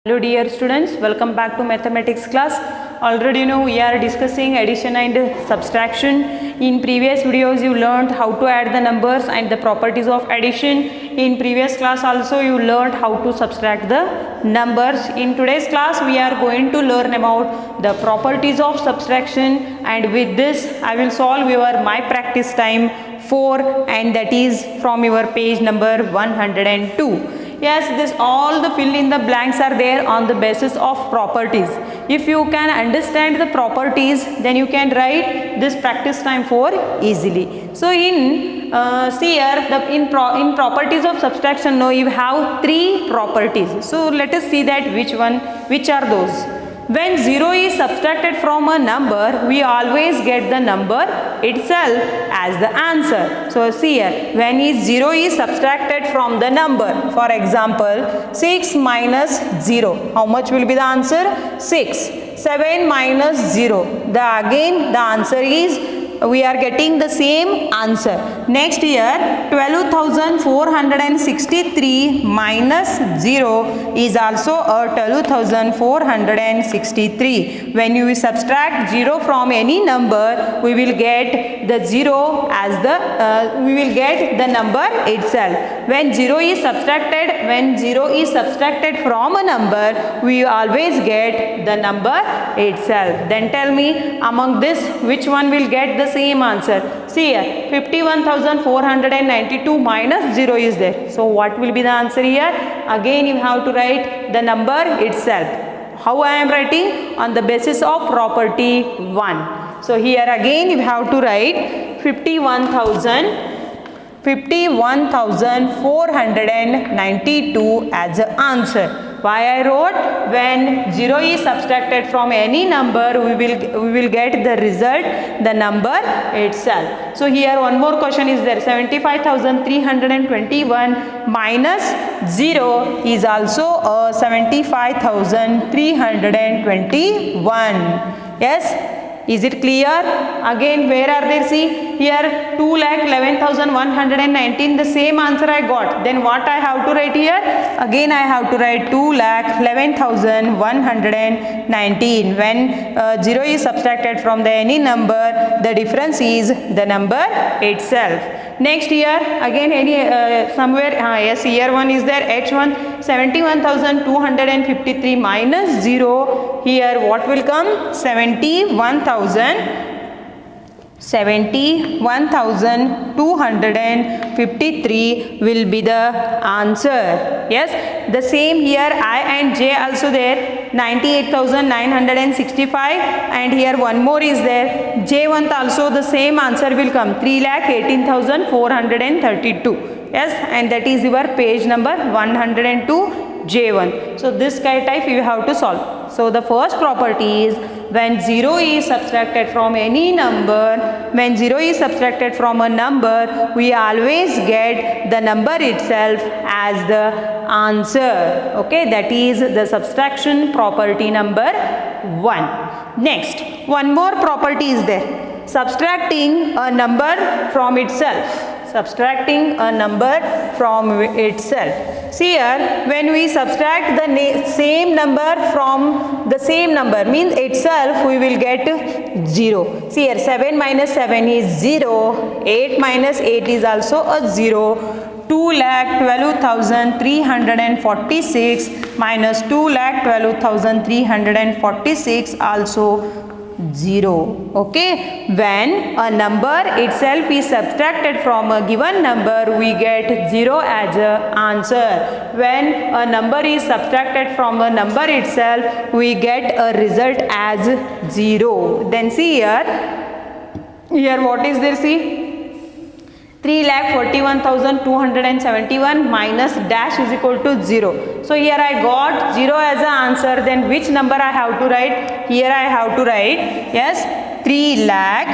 Hello dear students, welcome back to mathematics class. Already we are discussing addition and subtraction. In previous videos you learned how to add the numbers and the properties of addition. In previous class also you learned how to subtract the numbers. In today's class we are going to learn about the properties of subtraction, and with this I will solve your my practice time 4, and that is from your page number 102. Yes, this all the fill in the blanks are there on the basis of properties. If you can understand the properties, then you can write this practice time 4 easily. So in see here in properties of subtraction, now you have 3 properties. So let us see that which are those. When 0 is subtracted from a number, we always get the number itself as the answer. So see here, when 0 is subtracted from the number, for example 6 minus 0, how much will be the answer? 6. 7 minus 0, again the answer is, we are getting the same answer. Next here 12,463 minus 0 is also a 12,463. When you subtract 0 from any number, we will get the 0 as the we will get the number itself. When 0 is subtracted from a number, we always get the number itself. Then tell me, among this which one will get the same answer? See here, 51,492 minus 0 is there. So what will be the answer here? Again you have to write the number itself. How I am writing? On the basis of property 1. So here again you have to write 51,492 as the answer. Why I wrote? When 0 is subtracted from any number, we will get the result, the number itself. So here one more question is there. 75,321 minus 0 is also 75,321. Yes. Is it clear? Again, where are they? See here, 2,11,119, the same answer I got. Then what I have to write here? Again I have to write 2,11,119. When 0 is subtracted from the any number, the difference is the number itself. Next here, again any somewhere, yes, here one is there, H1, 71,253 minus 0. Here what will come? 71,253 will be the answer. Yes, the same here, I and J also there, 98,965, and here one more is there, J1 also the same answer will come, 3,18,432. Yes, and that is your page number 102, J1. So this type you have to solve. So the first property is, when 0 is subtracted from any number, when 0 is subtracted from a number, we always get the number itself as the answer. Okay, that is the subtraction property number 1. Next, one more property is there. Subtracting a number from itself. Subtracting a number from itself. See here, when we subtract the same number from the same number, means itself, we will get 0. See here, 7 minus 7 is 0, 8 minus 8 is also a 0, 2,12,346 minus 2,12,346 also 0. Okay, when a number itself is subtracted from a given number, we get 0 as a answer. When a number is subtracted from a number itself, we get a result as 0. Then see here what is there? See, 3,41,271 minus dash is equal to 0. So here I got 0 as an answer. Then which number I have to write? Here I have to write, yes, 3 lakh.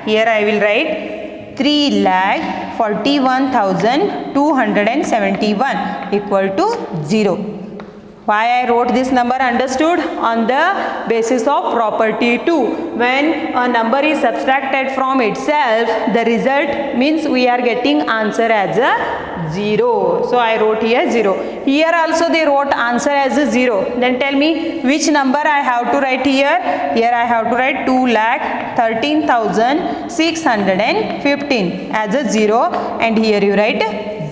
Here I will write 3,41,271 equal to 0. Why I wrote this number? Understood? On the basis of property 2. When a number is subtracted from itself, the result means we are getting answer as a 0. So I wrote here 0. Here also they wrote answer as a 0. Then tell me which number I have to write here. Here I have to write 2,13,615 as a 0, and here you write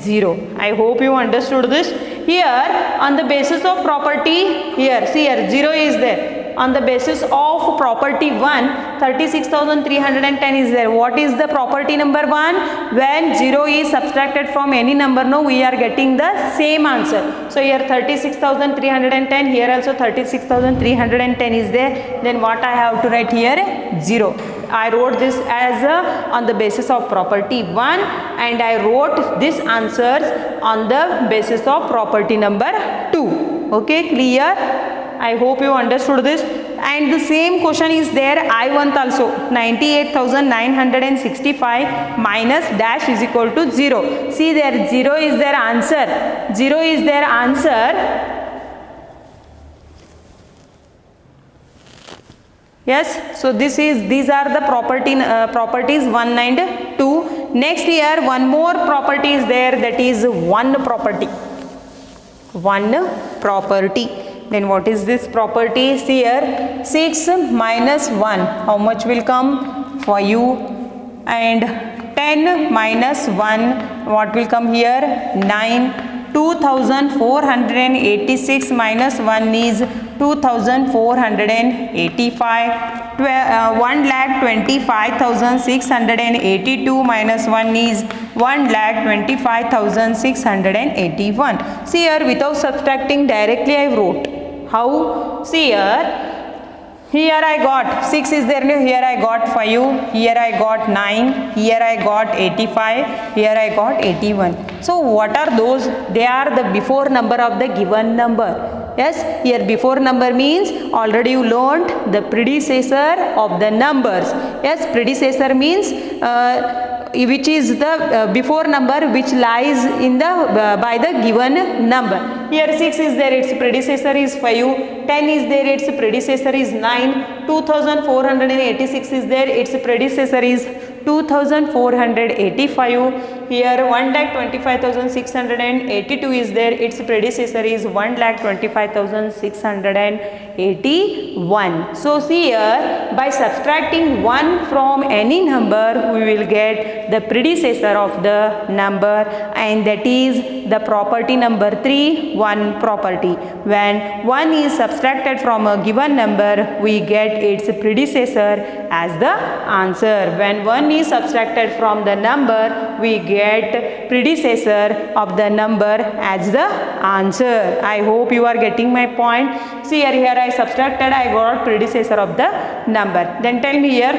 0. I hope you understood this. Here on the basis of property, here see here 0 is there. On the basis of property 1, 36,310 is there. What is the property number 1? When 0 is subtracted from any number, no, we are getting the same answer. So here 36,310, here also 36,310 is there. Then what I have to write here? 0. I wrote this as on the basis of property 1, and I wrote this answers on the basis of property number 2. Okay, clear? I hope you understood this. And the same question is there I1 also. 98,965 minus dash is equal to 0. See there, 0 is their answer. 0 is their answer. Yes, so these are the properties 1 and 2. Next here one more property is there, that is one property. Then what is this property? See here 6 minus 1, how much will come? 5. And 10 minus 1, what will come here? 9. 2,486 minus 1 is 2,485. 1,25,682 minus 1 is 1,25,681. See here, without subtracting directly I wrote. How? See here I got 6 is there, here I got 5, here I got 9, here I got 85, here I got 81. So what are those? They are the before number of the given number. Yes, here before number means already you learned the predecessor of the numbers. Yes, predecessor means which is the before number which lies in the by the given number. Here 6 is there, its predecessor is 5. 10 is there, its predecessor is 9. 2,486 is there, its predecessor is 2,485. Here 1,25,682 is there, its predecessor is 1,25,681. So see here, by subtracting 1 from any number, we will get the predecessor of the number, and that is the property number 3, 1 property. When 1 is subtracted from a given number, we get its predecessor as the answer. When 1 is subtracted from the number, we get predecessor of the number as the answer. I hope you are getting my point. See here I subtracted, I got predecessor of the number. Then tell me here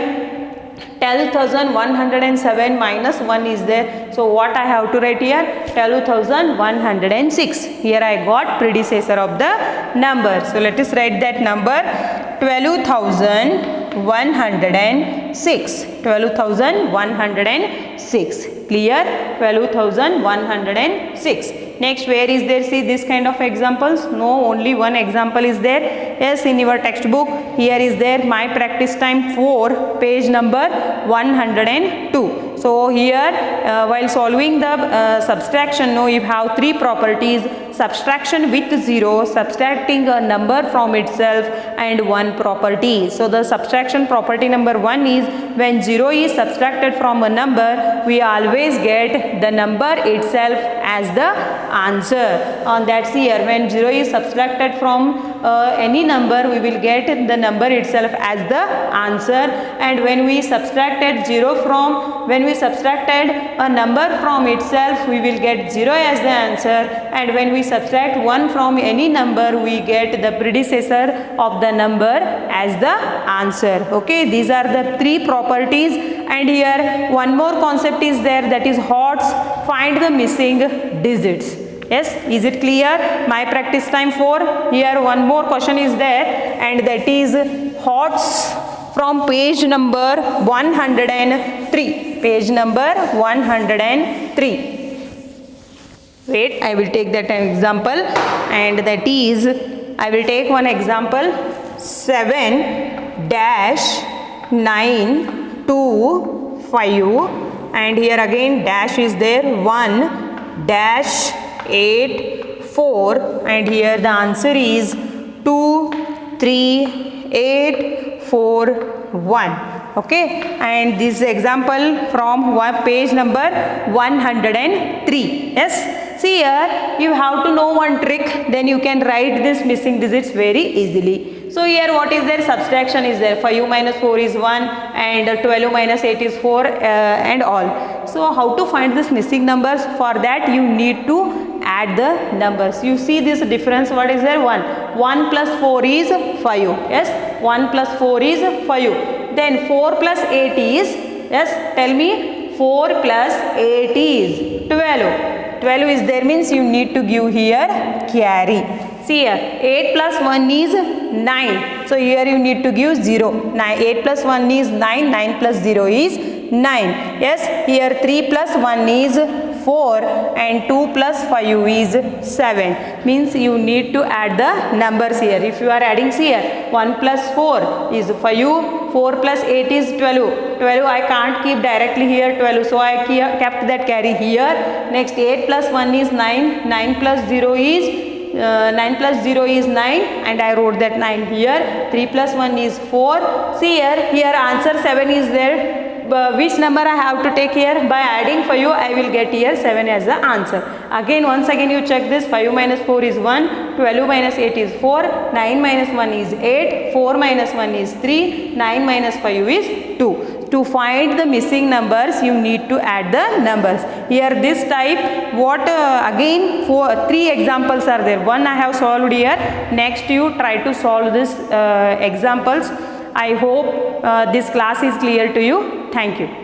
12,107 minus 1 is there. So what I have to write here? 12,106. Here I got predecessor of the number. So let us write that number 12,106. 12,106. Clear? 12,106. Next, where is there? See this kind of examples? No, only one example is there. Yes, in your textbook, here is there my practice time 4, page number 102. So here while solving the subtraction, no, you have 3 properties: subtraction with 0, subtracting a number from itself, and 1 property. So the subtraction property number 1 is when 0 is subtracted from a number, we always get the number itself as the answer. On that, see here, when 0 is subtracted from any number, we will get the number itself as the answer. And when we subtracted a number from itself, we will get 0 as the answer. And when we subtract 1 from any number, we get the predecessor of the number as the answer. Okay, these are the 3 properties. And here one more concept is there, that is HOTS, find the missing digits. Yes, is it clear? My practice time 4. Here one more question is there, and that is HOTS from page number 103. Page number 103. Wait, I will take that an example, and that is, I will take one example, 7-925, and here again dash is there, 1 dash 8 4 and here the answer is 2 3 8 4 1. Okay, and this example from page number 103. Yes, see here you have to know one trick, then you can write this missing digits very easily. So here what is there? Subtraction is there. 5 minus 4 is 1 and 12 minus 8 is 4 and all. So how to find this missing numbers? For that you need to add the numbers. You see this difference, what is there? 1. 1 plus 4 is 5. Yes, 1 plus 4 is 5. Then 4 plus 8 is, yes, tell me, 4 plus 8 is 12. 12 is there means you need to give here carry. See here, 8 plus 1 is 9. So here you need to give 0. 8 plus 1 is 9. 9 plus 0 is 9. Yes, here 3 plus 1 is 4 and 2 plus 5 is 7. Means you need to add the numbers here. If you are adding, see here, 1 plus 4 is 5. 4 plus 8 is 12. 12 I can't keep directly here 12. So I kept that carry here. Next 8 plus 1 is 9. 9 plus 0 is 9 plus 0 is 9 and I wrote that 9 here. 3 plus 1 is 4. See here answer 7 is there. Which number I have to take here? By adding 5 I will get here 7 as the answer. Again, once again you check this. 5 minus 4 is 1. 12 minus 8 is 4. 9 minus 1 is 8. 4 minus 1 is 3. 9 minus 5 is 2. To find the missing numbers you need to add the numbers. Here this type, what again 3 examples are there. One I have solved here. Next you try to solve this examples. I hope this class is clear to you. Thank you.